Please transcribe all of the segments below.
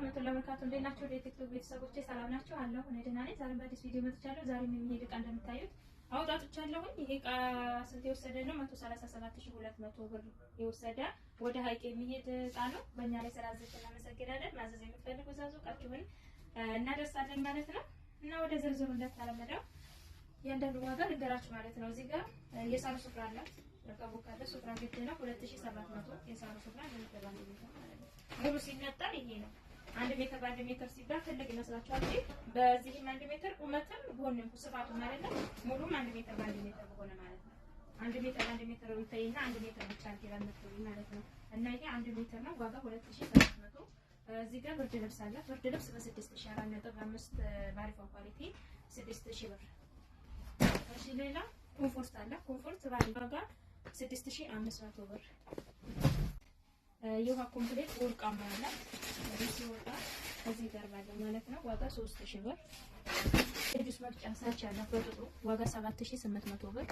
ወራህመቱላሂ ወበረካቱ። እንዴት ናችሁ? የቲክቶክ ቤተሰቦቼ ሰላም ናችሁ? አለሁ እኔ ደህና ነኝ። ዛሬም በአዲስ ቪዲዮ መጥቻለሁ። ዛሬም የሚሄድ እቃ እንደምታዩት አውጣጥቻለሁ። ይሄ እቃ ስንት የወሰደ ነው? 137200 ብር የወሰደ ወደ ሀይቅ የሚሄድ እቃ ነው። በእኛ ላይ ስላዘዝን እናመሰግናለን። ማዘዝ የምትፈልጉ ዛዙ እቃችሁን እናደርሳለን ማለት ነው። እና ወደ ዝርዝሩ እንደተለመደው የእንደሉ ዋጋ ልንገራችሁ ማለት ነው። እዚህ ጋር የሳሩ ሱፍራ አላት ረቀቡ ካለ ሱፍራ ግድ ነው 2700 የሳሩ ሱፍራ እንደምትባል ማለት ነው። ሙሉ ሲነጠል ይሄ ነው። 1 ሜትር በ1 ሜትር ሲባል ትልቅ ይመስላችኋል እንዴ? በዚህም 1 ሜትር ቁመትም ጎንም ስፋቱ ማለት ነው። ሙሉም 1 ሜትር በ1 ሜትር በሆነ ማለት ነው። 1 ሜትር በ1 ሜትር ይታይና 1 ሜትር ብቻ ይላልተው ማለት ነው። እና ይሄ 1 ሜትር ነው። ዋጋ 2700። እዚህ ጋር ብርድ ልብስ አለ። ብርድ ልብስ በ6000 4.5 ባሪፋ ኳሊቲ 6000 ብር። እሺ ሌላ ኮምፎርት አለ። ኮምፎርት ባሪ ዋጋ 6500 ብር። የውሃ ኮምፕሌት ወርቃማ አለ። እዚህ ወጣ እዚህ ጋር ባለው ማለት ነው። ዋጋ 3000 ብር። የጁስ መፍጫ ሳች አለ በጥሩ ዋጋ 7800 ብር።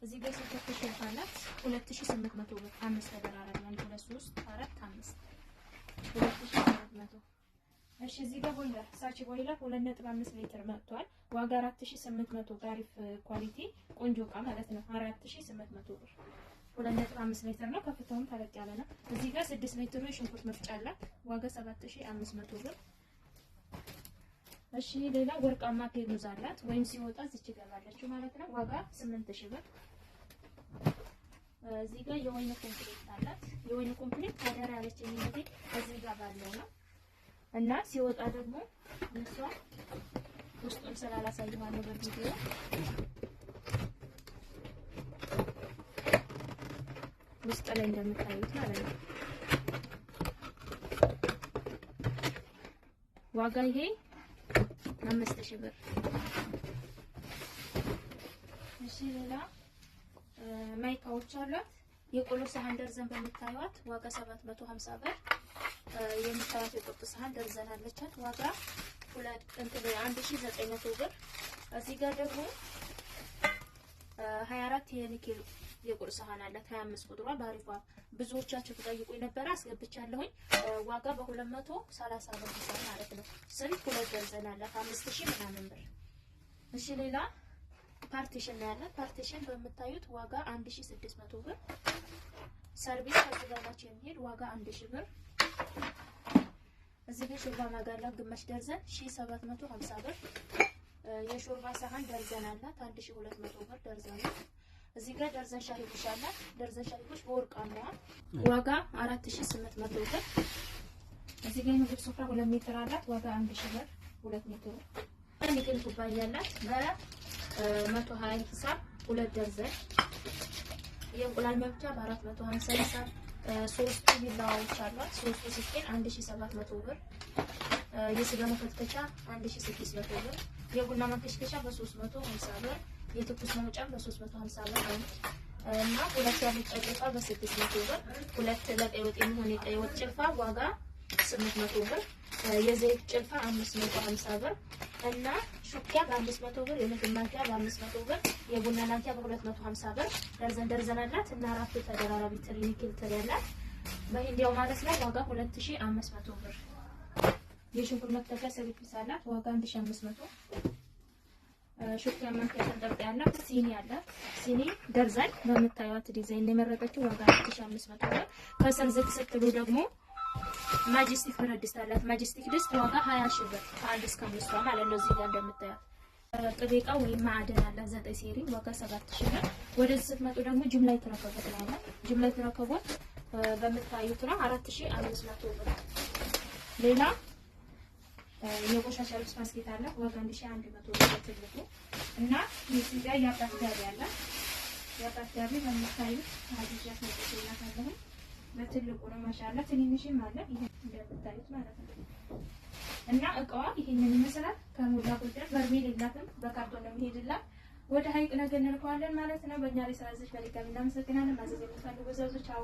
እዚህ ጋር ሴቶች አላት 2800 ብር። 5 ተደራራቢ 1 2 3 4 5 2800። እሺ እዚህ ጋር ቦይለር ሳች ቦይለር 2.5 ሊትር መጥቷል። ዋጋ 4800 ጋሪፍ ኳሊቲ ቆንጆ እቃ ማለት ነው። 4800 ብር 2.5 ሊትር ነው። ከፍታውም ተለቅ ያለ ነው። እዚህ ጋር 6 ሊትር የሽንኩርት መፍጫ አላት። ዋጋ 7500 ብር። እሺ ሌላ ወርቃማ ፔሩዝ አላት ወይም ሲወጣ እዚች ገባለችው ማለት ነው። ዋጋ 8000 ብር። እዚህ ጋር የወይን ኮምፕሌት አላት። የወይን ኮምፕሌት ታደራ ያለችኝ እንግዲህ እዚህ ጋር ባለው ነው እና ሲወጣ ደግሞ እሷ ውስጡን ስላላሳየኋለሁ በቪዲዮ ውስጥ ላይ እንደምታዩት ማለት ነው። ዋጋ ይሄ 5000 ብር። እሺ ሌላ ማይካዎች አሏት። የቆሎ ሳህን ደርዘን በምታዩት ዋጋ 750 ብር። የምታዩት የቁርጥ ሳህን ደርዘን አለቻት። ዋጋ 1900 ብር። እዚህ ጋር ደግሞ 24 የኒኬል የቁርጥ ሳህን አላት 25 ቁጥሯ ባሪፏ ብዙዎቻችሁ ተጠይቁ የነበረ አስገብቻለሁኝ። ዋጋ በ230 ብር ማለት ነው። ስንት ሁለት ደርዘን አላት 5000 ምናምን ብር። እሺ ሌላ ፓርቲሽን ነው ያላት። ፓርቲሽን በምታዩት ዋጋ 1600 ብር። ሰርቪስ ከዝጋናቸው የሚሄድ ዋጋ 1000 ብር። እዚህ ጋር ሾርባ ማጋላ ግማሽ ደርዘን 1750 ብር። የሾርባ ሳህን ደርዘን አላት 1200 ብር ደርዘን። እዚህ ጋር ደርዘን ሻሂቦች አላት። ደርዘን ሻሂቦች በወርቃማ ዋጋ 4800 ብር። እዚህ ጋር ምግብ ሱፍራ 2 ሜትር አላት። ዋጋ 1000 ብር 2 ሜትር። ንግል ኩባያ አላት በ120 ሂሳብ 2 ደርዘን። የእንቁላል መብቻ በ450 ሂሳብ 3 ቢላዋዎች አሏት። 3 ሲኬን 1700 ብር። የስጋ መከትከቻ 1600 ብር። የቡና ማንከሽከሻ በ350 ብር። የትኩስ መውጫ በ350 ብር እና ሁለት ያለች ጭልፋ በ600 ብር። ሁለት ለቀይ ወጥ የሚሆን የቀይ ወጥ ጭልፋ ዋጋ 800 ብር። የዘይት ጭልፋ 550 ብር እና ሹኪያ በ500 ብር። የምግብ ማንኪያ በ500 ብር። የቡና ማንኪያ በ250 ብር። ደርዘን አላት እና 4 ተደራራቢ ትሪ ኒኬል ትሪ አላት በኢንዲያው ማለት ነው። ዋጋ 2500 ብር። የሽንኩርት መክተፊያ ሰርቪስ አላት። ዋጋ 1500። ሹኪያ ማንኪያ ተንጠልጣይ አላት። ሲኒ አላት። ሲኒ ደርዘን በምታዩት ዲዛይን እንደመረጠችው ዋጋ 1500 ብር። ከስር ዝቅ ስትሉ ደግሞ ማጀስቲክ ብረት ድስት አላት። ማጀስቲክ ድስት ዋጋ 20000 ብር ከ1 እስከ 5 ማለት ነው። እዚህ ጋር እንደምታዩት ጥሬ ዕቃ ወይም ማዕድን አላት 9 ሴሪ ዋጋ 7000 ብር። ወደዚህ ስትመጡ ደግሞ ጅምላ የተረከቦት ነው። ጅምላ የተረከቦት በምታዩት ነው 4500 ብር። ሌላ የቆሻሻ ልብስ ባስኬት አለ ዋጋ 1100 ብር ትልቁ እና እዚህ ጋር ያጣት ጋቢ አለ። ያጣት ጋቢ በምታዩት አዲስ ያስመጣችላታለሁ በትልቁ ነው ማሻአላ። ትንንሽም አለ ይሄ እንደምታዩት ማለት ነው። እና እቃዋ ይሄንን ይመስላል። ከሞላ ጎደል በርሜል የላትም በካርቶን ነው የሚሄድላት። ወደ ሀይቅ ነገ እንልከዋለን ማለት ነው። በእኛ ላይ ስላዘች በድጋሚ እናመሰግናለን። ማዘዝ የምትፈልጉ ዘዙ ቻው።